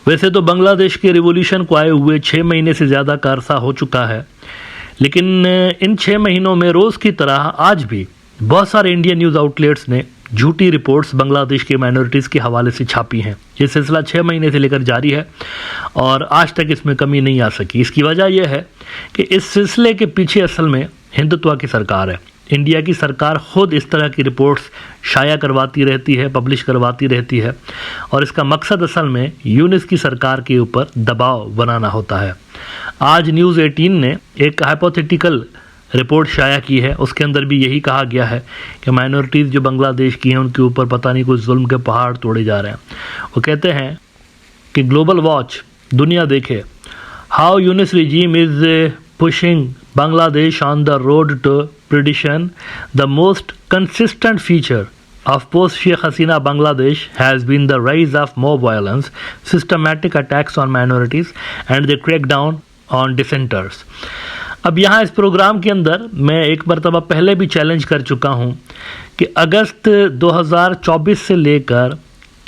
वैसे तो बांग्लादेश के रिवॉल्यूशन को आए हुए 6 महीने से ज़्यादा का अरसा हो चुका है, लेकिन इन 6 महीनों में रोज़ की तरह आज भी बहुत सारे इंडियन न्यूज़ आउटलेट्स ने झूठी रिपोर्ट्स बांग्लादेश के माइनॉरिटीज़ के हवाले से छापी हैं। ये सिलसिला 6 महीने से लेकर जारी है और आज तक इसमें कमी नहीं आ सकी। इसकी वजह यह है कि इस सिलसिले के पीछे असल में हिंदुत्व की सरकार है। इंडिया की सरकार खुद इस तरह की रिपोर्ट्स शाया करवाती रहती है, पब्लिश करवाती रहती है और इसका मकसद असल में यूनिस की सरकार के ऊपर दबाव बनाना होता है। आज न्यूज़ 18 ने एक हाइपोथेटिकल रिपोर्ट शाया की है, उसके अंदर भी यही कहा गया है कि माइनॉरिटीज़ जो बांग्लादेश की हैं उनके ऊपर पता नहीं कुछ जुल्म के पहाड़ तोड़े जा रहे हैं। वो कहते हैं कि ग्लोबल वॉच दुनिया देखे, how Yunus regime is pushing Bangladesh on the road to perdition. The most consistent feature of post-Sheikh Hasina Bangladesh has been the rise of mob violence, systematic attacks on minorities and the crackdown on dissenters. अब यहाँ इस programme के अंदर मैं एक मरतबा पहले भी चैलेंज कर चुका हूँ कि अगस्त 2024 से लेकर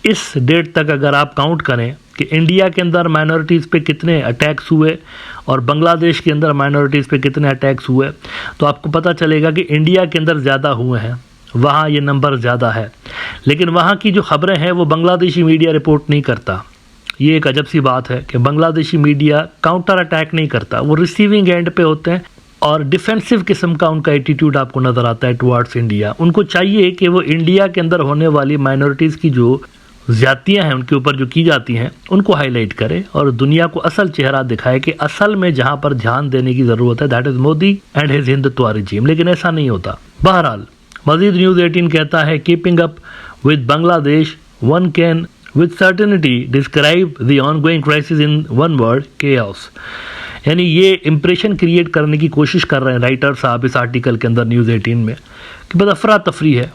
इस डेट तक अगर आप काउंट करें कि इंडिया के अंदर माइनॉरिटीज़ पे कितने अटैक्स हुए और बांग्लादेश के अंदर माइनॉरिटीज़ पे कितने अटैक्स हुए, तो आपको पता चलेगा कि इंडिया के अंदर ज़्यादा हुए हैं, वहाँ ये नंबर ज़्यादा है। लेकिन वहाँ की जो खबरें हैं वो बांग्लादेशी मीडिया रिपोर्ट नहीं करता। ये एक अजब सी बात है कि बांग्लादेशी मीडिया काउंटर अटैक नहीं करता, वो रिसीविंग एंड पे होते हैं और डिफेंसिव किस्म का उनका एटीट्यूड आपको नज़र आता है टुवार्ड्स इंडिया। उनको चाहिए कि वो इंडिया के अंदर होने वाली माइनॉरिटीज़ की जो ज़्यादतियाँ हैं उनके ऊपर जो की जाती हैं उनको हाईलाइट करे और दुनिया को असल चेहरा दिखाए कि असल में जहाँ पर ध्यान देने की ज़रूरत है that is Modi and his Hindutva regime. लेकिन ऐसा नहीं होता। बहरहाल मजीद न्यूज़ 18 कहता है, keeping up with Bangladesh one can with certainty describe the ongoing crisis in one word, chaos. यानी ये इंप्रेशन क्रिएट करने की कोशिश कर रहे हैं राइटर साहब इस आर्टिकल के अंदर न्यूज़ 18 में कि बस अफरा तफरी है,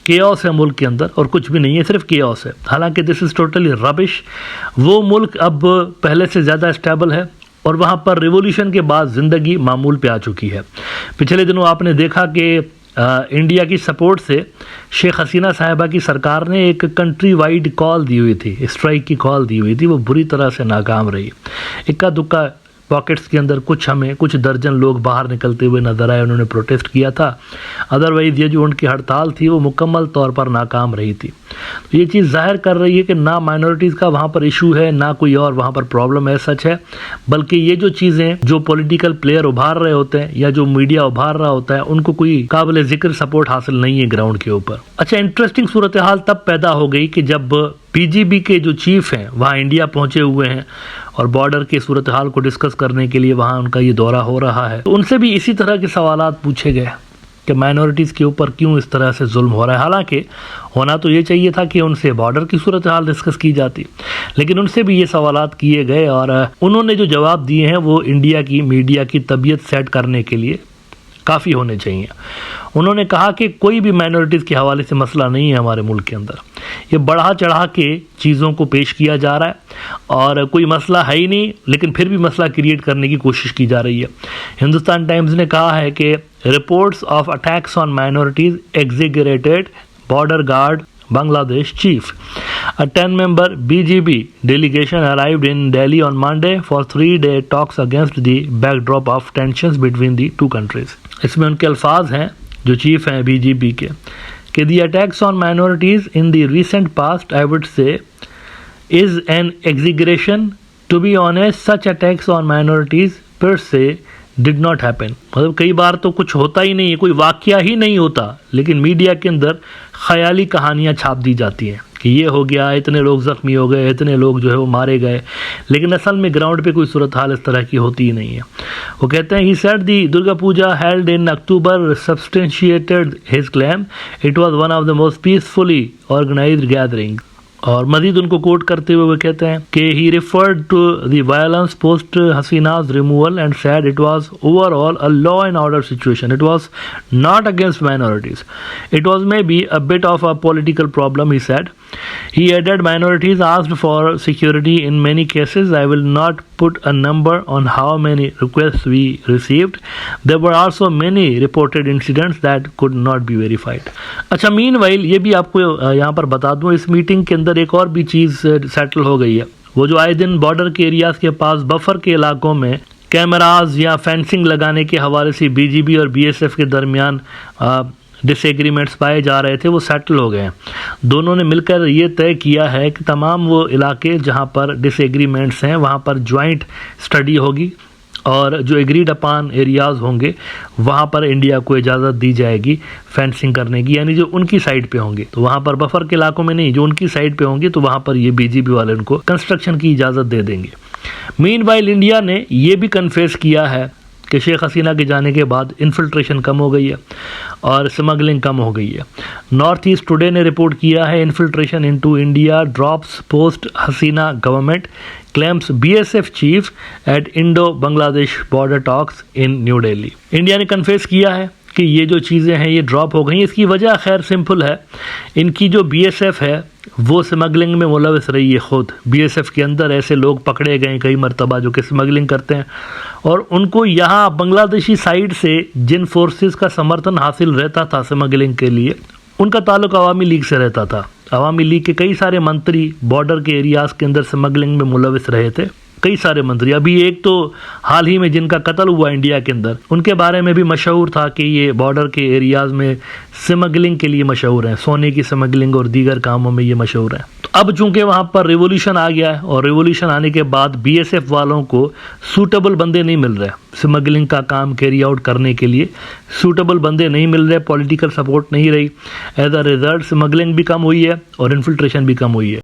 केओस है मुल्क के अंदर और कुछ भी नहीं है, सिर्फ केओस है। हालांकि दिस इज़ टोटली रबिश। वो मुल्क अब पहले से ज़्यादा स्टेबल है और वहाँ पर रिवॉल्यूशन के बाद ज़िंदगी मामूल पे आ चुकी है। पिछले दिनों आपने देखा कि इंडिया की सपोर्ट से शेख हसीना साहिबा की सरकार ने एक कंट्री वाइड कॉल दी हुई थी, स्ट्राइक की कॉल दी हुई थी, वो बुरी तरह से नाकाम रही। इक्का दुक्का पॉकेट्स के अंदर कुछ दर्जन लोग बाहर निकलते हुए नजर आए, उन्होंने प्रोटेस्ट किया था। अदरवाइज़ ये जो उनकी हड़ताल थी वो मुकम्मल तौर पर नाकाम रही थी। तो ये चीज़ जाहिर कर रही है कि ना माइनॉरिटीज़ का वहाँ पर इशू है, ना कोई और वहाँ पर प्रॉब्लम है सच है, बल्कि ये जो चीज़ें जो पॉलिटिकल प्लेयर उभार रहे होते हैं या जो मीडिया उभार रहा होता है उनको कोई काबिल ज़िक्र सपोर्ट हासिल नहीं है ग्राउंड के ऊपर। अच्छा, इंटरेस्टिंग सूरत हाल तब पैदा हो गई कि जब पीजीबी के जो चीफ हैं वहाँ इंडिया पहुँचे हुए हैं और बॉर्डर के सूरत हाल को डिस्कस करने के लिए वहाँ उनका ये दौरा हो रहा है। तो उनसे भी इसी तरह के सवालात पूछे गए कि माइनॉरिटीज़ के ऊपर क्यों इस तरह से जुल्म हो रहा है। हालांकि होना तो ये चाहिए था कि उनसे बॉर्डर की सूरत हाल डिस्कस की जाती, लेकिन उनसे भी ये सवालात किए गए और उन्होंने जो जवाब दिए हैं वो इंडिया की मीडिया की तबीयत सेट करने के लिए काफ़ी होने चाहिए। उन्होंने कहा कि कोई भी माइनॉरिटीज़ के हवाले से मसला नहीं है हमारे मुल्क के अंदर, ये बढ़ा चढ़ा के चीज़ों को पेश किया जा रहा है और कोई मसला है ही नहीं, लेकिन फिर भी मसला क्रिएट करने की कोशिश की जा रही है। हिंदुस्तान टाइम्स ने कहा है कि reports of attacks on minorities exaggerated, border guard Bangladesh chief. A 10-member BGB delegation arrived in Delhi on Monday for 3-day talks against the backdrop of tensions between the two countries. इसमें उनके अल्फाज हैं जो chief हैं BGB के कि the attacks on minorities in the recent past, I would say, is an exaggeration. To be honest, such attacks on minorities per se did not happen. मतलब कई बार तो कुछ होता ही नहीं है, कोई वाक़या ही नहीं होता, लेकिन मीडिया के अंदर ख़याली कहानियाँ छाप दी जाती हैं कि ये हो गया, इतने लोग ज़ख्मी हो गए, इतने लोग जो है वो मारे गए, लेकिन असल में ग्राउंड पे कोई सूरत हाल इस तरह की होती ही नहीं है। वो कहते हैं, he said the Durga Puja held in October substantiated his claim, it was one of the most peacefully organised gathering. और मजीद उनको कोट करते हुए वो कहते हैं कि he referred to the violence post Hasina's removal and said it was overall a law and order situation, it was not against minorities, it was maybe a bit of a political problem, he said. He added, minorities asked for security in many cases. I will not put a number on how many requests we received. There were also many reported incidents that could not be verified. अच्छा, meanwhile ये भी आपको यहाँ पर बता दूँ, इस meeting के अंदर एक और भी चीज़ सेटल हो गई है। वो जो आए दिन बॉर्डर के एरियाज के पास बफर के इलाकों में कैमराज या फेंसिंग लगाने के हवाले से बीजीबी और बीएसएफ के दरमियान डिसएग्रीमेंट्स पाए जा रहे थे, वो सेटल हो गए हैं। दोनों ने मिलकर ये तय किया है कि तमाम वो इलाके जहाँ पर डिसएग्रीमेंट्स हैं वहाँ पर ज्वाइंट स्टडी होगी और जो एग्रीड अपान एरियाज़ होंगे वहाँ पर इंडिया को इजाज़त दी जाएगी फेंसिंग करने की, यानी जो उनकी साइड पे होंगे तो वहाँ पर बफर के इलाकों में नहीं, जो उनकी साइड पे होंगे तो वहाँ पर ये बीजीबी वाले उनको कंस्ट्रक्शन की इजाज़त दे देंगे। मीनवाइल इंडिया ने ये भी कन्फेस किया है कि शेख हसीना के जाने के बाद इन्फिल्ट्रेशन कम हो गई है और स्मगलिंग कम हो गई है। नॉर्थ ईस्ट टुडे ने रिपोर्ट किया है infiltration into India drops post Hasina government claims BSF chief at Indo Bangladesh border talks in New Delhi. India ने कन्फेस किया है कि ये जो चीज़ें हैं ये ड्रॉप हो गई। इसकी वजह खैर सिंपल है, इनकी जो बीएसएफ है वो स्मगलिंग में मुलविस रही है। ख़ुद बीएसएफ के अंदर ऐसे लोग पकड़े गए कई मरतबा जो कि स्मगलिंग करते हैं और उनको यहाँ बांग्लादेशी साइड से जिन फोर्सेस का समर्थन हासिल रहता था स्मगलिंग के लिए, उनका ताल्लुक अवामी लीग से रहता था। अवामी लीग के कई सारे मंत्री बॉर्डर के एरियाज़ के अंदर स्मगलिंग में मुलविस रहे थे, कई सारे मंत्री। अभी एक तो हाल ही में जिनका कत्ल हुआ इंडिया के अंदर, उनके बारे में भी मशहूर था कि ये बॉर्डर के एरियाज़ में स्मगलिंग के लिए मशहूर हैं, सोने की स्मगलिंग और दीगर कामों में ये मशहूर हैं। तो अब चूंकि वहाँ पर रिवोल्यूशन आ गया है और रिवोल्यूशन आने के बाद बीएसएफ वालों को सूटेबल बंदे नहीं मिल रहे, स्मगलिंग का काम कैरी आउट करने के लिए सूटेबल बंदे नहीं मिल रहे, पॉलिटिकल सपोर्ट नहीं रही। एज अ रिजल्ट स्मगलिंग भी कम हुई है और इन्फिल्ट्रेशन भी कम हुई है।